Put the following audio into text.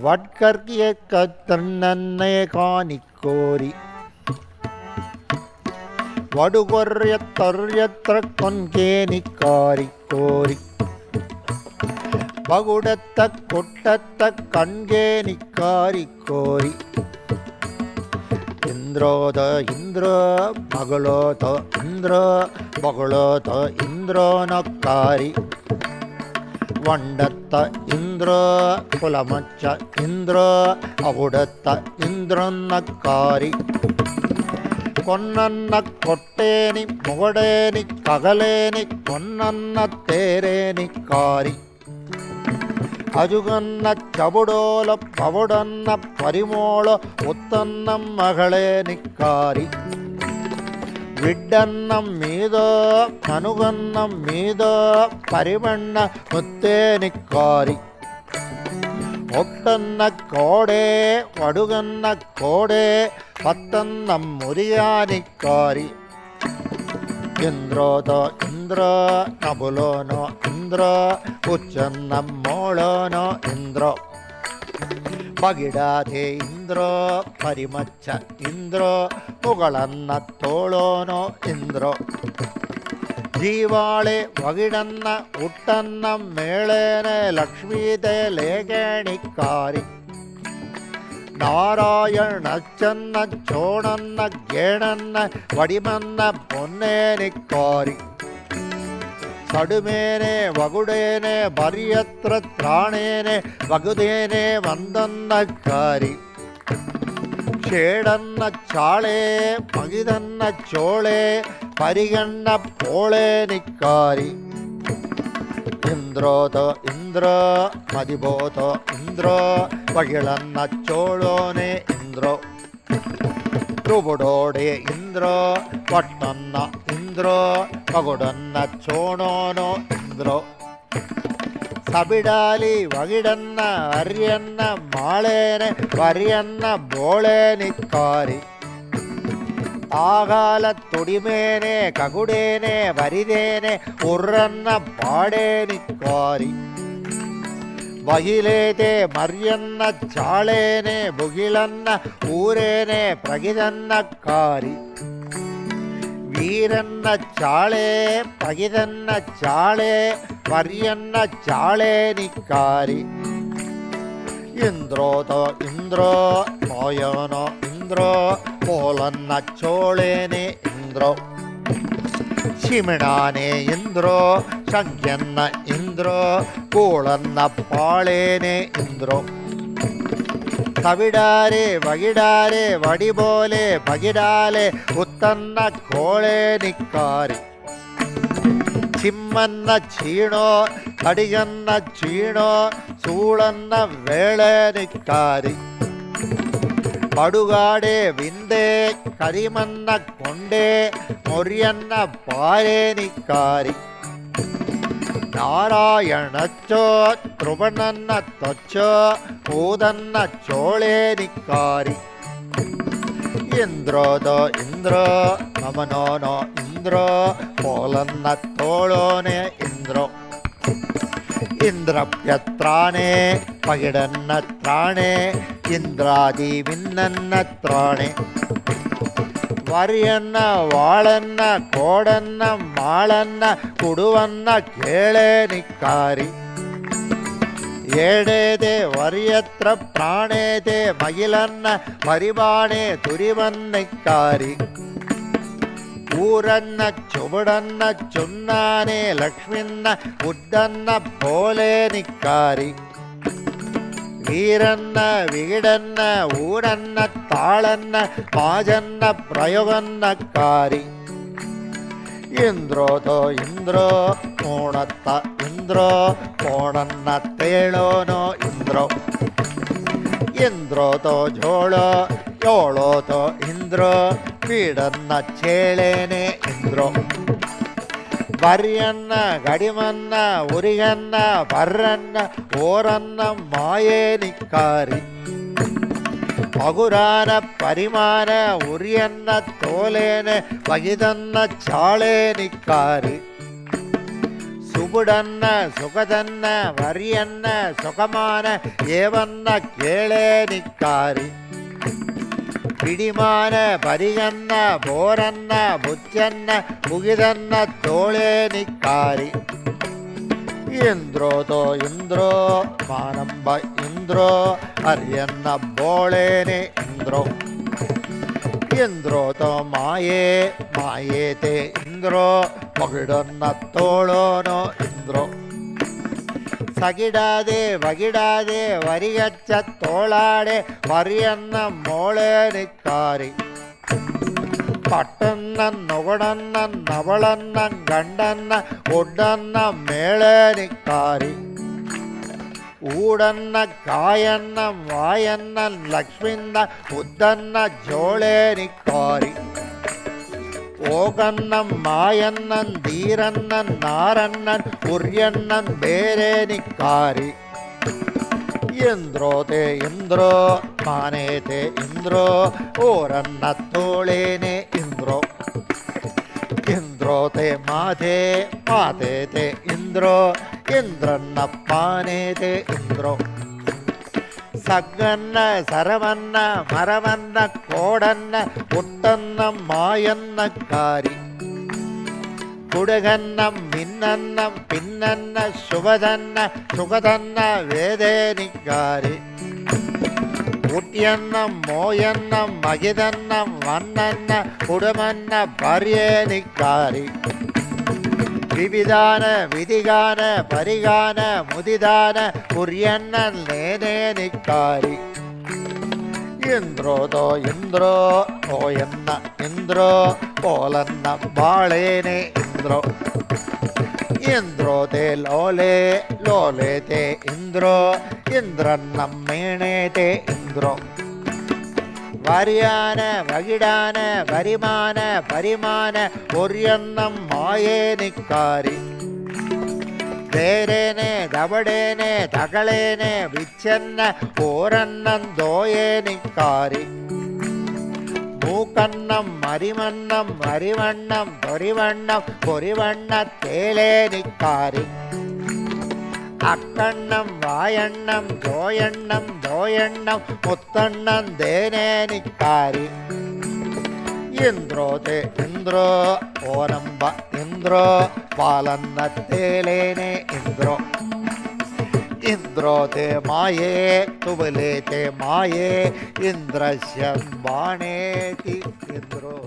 வட்கற்கிய கத்தன்னை காணிக்கோரி வடுகொர்யத்தொர்யத்திர கொன்கேனிக்காரி கோரி பகுடத்த கொட்டத்த கண்கேனிக்காரி கோரி இந்திரோத இந்திர மகளோத இந்திர பகுளோத இந்திரோனக்காரி வண்டத்த இந்திர குலமச்ச இந்திர அவுடத்த இந்திரன்னக்காரி கொன்னன்ன கொட்டேனி முகடேனி ககலேனி கொன்னன்ன தேரேனிக்காரி அஜுகನ್ನ ಚಬುಡೋಲ ಪವುಡನ್ನ ಪರಿಮೋಳ ಉತ್ತನ್ನಂ ಮಗಳೇ ನಿಕ್ಕಾರಿ ವಿಡ್ಡನ್ನಂ ಮೀದ ಮನುಗನ್ನಂ ಮೀದ ಪರಿಮಣ್ಣ ಮುತ್ತೇ ನಿಕ್ಕಾರಿ ಒಟ್ಟನ್ನ ಕೋಡೆ ವಡುಗನ್ನ ಕೋಡೆ ಪತ್ತನ್ನಂ ಮುರಿಯಾ ನಿಕ್ಕಾರಿ ಇಂದ್ರೋದ ಇಂದ್ರ ನಬುಲೋನೋ ಇಂದ್ರ ಉಚ್ಚನ್ನಮ್ಮೋಳೋನೋ ಇಂದ್ರ ಬಗಿಡಾದೆ ಇಂದ್ರ ಪರಿಮಚ್ಚ ಇಂದ್ರ ಪುಗಳನ್ನ ತೋಳೋನೋ ಇಂದ್ರ ಜೀವಾಳೆ ವಗಿಡನ್ನ ಉಟ್ಟನ್ನ ಮೇಳೇನೆ ಲಕ್ಷ್ಮೀದೆ ಲೇಗೇಣಿಕಾರಿ நாராயண சன்ன சோழன்ன கேணன்ன வடிமன்ன பொன்னேனிக்காரி சடுமேனே வகுடேனே பரியத்திர திராணேனே வகுதேனே வந்தன்னக்காரி ஷேடன்ன சாளே மகிதன்ன சோளே பரிகண்ண போளேனிக்காரி ಇಂದ್ರೋದ ಇಂದ್ರ ಮದಿಬೋದ ಇಂದ್ರ ಪಗಿಳನ್ನ ಚೋಳೋನೆ ಇಂದ್ರ ಧ್ರುವುಡೋಡೆ ಇಂದ್ರ ಪಟ್ಟನ್ನ ಇಂದ್ರ ಪಗುಡನ್ನ ಚೋಣೋನೋ ಇಂದ್ರ ಸಬಿಡಾಲಿ ವಗಿಡನ್ನ ಅರಿಯನ್ನ ಮಾಳೇನೆ ವರಿಯನ್ನ ಬೋಳೇನಿಕ್ಕಾರಿ ஆகால துடிமேனே ககுடேனே வரிதேனே உர்ரன்ன பாடேனிக்காரி வகிலேதே மரியன்ன சாளேனே புகிலன்ன ஊரேனே பிரகிதன்னக்காரி வீரன்ன சாளே பிரகிதன்ன சாளே வரியன்ன சாளேனிக்காரி ಇಂದ್ರೋದ ಇಂದ್ರ ಮಾಯನ ಇಂದ್ರ ಪೋಲನ್ನ ಚೋಳೇನೆ ಇಂದ್ರ ಶಿಮಿಣಾನೆ ಇಂದ್ರ ಸಂಖ್ಯನ್ನ ಇಂದ್ರ ಕೂಳನ್ನ ಪಾಳೇನೆ ಇಂದ್ರ ಕವಿಡಾರೆ ವಗಿಡಾರೆ ವಡಿಬೋಲೆ ಬಗಿಡಾಲೆ ಉತ್ತನ್ನ ಕೋಳೆ ನಿಕ್ಕಾರಿ ಚಿಮ್ಮನ್ನ ಚೀಣೋ ಕಡಿಗನ್ನ ಚೀಣೋ சூழன்ன வேளனிக்காரி படுகாடே விந்தே கரிமன்ன கொண்டே மொரியன்ன பாரேனிக்காரி நாராயணச்சோ த்ருபணன்ன தொச்சோ பூதன்ன சோளேனிக்காரி ಇಂದ್ರೋದ ಇಂದ್ರ ನಮನೋನೋ ಇಂದ್ರ ಪೋಲನ್ನ ತೋಳೋನೆ ಇಂದ್ರ ಇಂದ್ರಪ್ಯತ್ರಾಣೆ ಪಗಿಡನ್ನ ತ್ರಾಣೆ ಇಂದ್ರಾದಿ ವಿನ್ನನ್ನ ತ್ರಾಣೆ ವರಿಯನ್ನ ವಾಳನ್ನ ಕೋಡನ್ನ ಮಾಳನ್ನ ಕುಡುವನ್ನ ಕೇಳೇನಿಕ್ಕಾರಿ ಏಡೇದೆ ವರಿಯತ್ರ ಪ್ರಾಣೇದೆ ಮಗಿಲನ್ನ ಪರಿಬಾಣೆ ತುರಿವನ್ನಿಕ್ಕಾರಿ ಊರನ್ನ ಚುಬುಡನ್ನ ಚುನ್ನಾನೆ ಲಕ್ಷ್ಮಿನ್ನ ಉದ್ದನ್ನ ಪೋಲೇನಿಕ್ಕಾರಿ ವೀರನ್ನ ವಿಗಿಡನ್ನ ಊರನ್ನ ತಾಳನ್ನ ಮಾಜನ್ನ ಪ್ರಯೋಗನ್ನಕ್ಕಾರಿ ಇಂದ್ರೋದ ಇಂದ್ರ ಕೋಣತ್ತ ಇಂದ್ರ ಕೋಣನ್ನ ತೇಳೋನೋ ಇಂದ್ರ ಇಂದ್ರೋದ ಜೋಳ ಯೋಳೋದ ಇಂದ್ರ ಪೀಡನ್ನ ಚೇಳೇನೆ ಇಂದ್ರ ಬರಿಯನ್ನ ಗಡಿಮನ್ನ ಉರಿಗನ್ನ ಬರ್ರನ್ನ ಓರನ್ನ ಮಾಯೇನಿಕ್ಕಾರಿ ಮಗುರಾನ ಪರಿಮಾನ ಉರಿಯನ್ನ ತೋಲೇನೆ ಬಗಿದನ್ನ ಚಾಳೇನಿಕ್ಕಾರಿ ಸುಬ ఎప్పుడన్న సుఖదన్న వరియన్న సుఖమాన ఏవన్న కేళే నిక్కారి పిడిమాన పరిగన్న బోరన్న బుచ్చన్న ముగిదన్న తోళే నిక్కారి ఇంద్రోతో ఇంద్రో మానంబ ఇంద్రో అర్యన్న బోళేనే ఇంద్రో ಇಂದ್ರೋತೋ ಮಾಯೇ ಮಾಯೇತೆ ಇಂದ್ರೋ ಮಗಿಡನ್ನ ತೋಳೋನೋ ಇಂದ್ರೋ ಸಗಿಡಾದೆ ವಗಿಡಾದೆ ವರಿಗಚ್ಚ ತೋಳಾಡೆ ವರಿಯನ್ನ ಮೋಳೆ ನಿಕ್ಕಾರಿ ಪಟ್ಟನ್ನ ನೊಗಡನ್ನ ನವಳನ್ನ ಗಂಡನ್ನ ಒಡ್ಡನ್ನ ಮೇಳೆ ನಿಕ್ಕಾರಿ ಊಡನ್ನ ಕಾಯನ್ನ ವಾಯನ್ನ ಲಕ್ಷ್ಮಿಂದ ಉದ್ದನ್ನ ಜೋಳೆ ನಿಕ್ಕಾರಿ ಓಗನ್ನ ಮಾಯನ್ನ ಧೀರನ್ನ ನಾರನ್ನ ಉರ್ಯನ್ನ ಬೇರೆ ನಿಕ್ಕಾರಿ ಇಂದ್ರೋತೆ ಇಂದ್ರೋ ಮಾನೇತೆ ಇಂದ್ರೋ ಓರನ್ನ ತೋಳೇನೆ ಇಂದ್ರೋ ಇಂದ್ರೋತೆ ಮಾತೆ ಮಾತೇತೆ ಇಂದ್ರೋ ಇಂದ್ರನ್ನ ಪಾನೇತೆ ಇಂದ್ರೋ ಸಗ್ಗನ್ನ ಸರವನ್ನ ಮರವನ್ನ ಕೋಡನ್ನ ಪುಟ್ಟನ್ನ ಮಾಯನ್ನ ಕಾರಿ ಕುಡಗನ್ನ ಮಿನ್ನನ್ನ ಪಿನ್ನನ್ನ ಶುಭದನ್ನ ಸುಖದನ್ನ ವೇದೇನಿಕ್ಕಾರಿ ಹುಟ್ಟಿಯನ್ನ ಮೋಯನ್ನ ಮಗಿದನ್ನ ಮನ್ನನ್ನ ಉಡಮನ್ನ ಬರ್ಯೇನಿಕ್ಕಾರಿ ವಿವಿಧಾನ ವಿಧಿಗಾನ ಪರಿಗಾನ ಮುದಿದಾನ ಕುರ್ಯನ್ನ ನೇನೇ ನಿಕ್ಕಾರಿ ಇಂದ್ರೋದೋ ಇಂದ್ರೋ ಓಯನ್ನ ಇಂದ್ರೋ ಓಲನ್ನ ಬಾಳೇನೆ ಇಂದ್ರೋ ಇಂದ್ರೋತೆ ಲೋಲೆ ಲೋಲೇತೆ ಇಂದ್ರೋ ಇಂದ್ರನ್ನ ಮೇಣೇತೆ ಇಂದ್ರೋ வரியான வகிடான வரிமான பரிமாண ஒரியன்னம் மாயே நிக்காரி வேரேனே தவடேனே தகளேனே விச்சன்ன ஓரன்னந்தோயே நிக்காரி மூக்கன்னம் மரிமன்னம் மரிவண்ணம் பொறிவண்ணம் பொறிவண்ண தேலே நிக்காரி அக்கண்ணம் வாயண்ணம் ஜோயண்ணம் தோயண்ணம் முத்தண்ணம் தேனே நிக்காரி ಇಂದ್ರೋತೆ ಇಂದ್ರೋ ಓನಂಬ ಇಂದ್ರೋ ಪಾಲನ್ನ ತೇಲೇನೆ ಇಂದ್ರೋ ಇಂದ್ರೋತೆ ಮಾಯೇ ತುಬಲೇತೆ ಮಾಯೇ ಇಂದ್ರಶ್ಯಂ ಬಾಣೇತಿ ಇಂದ್ರೋ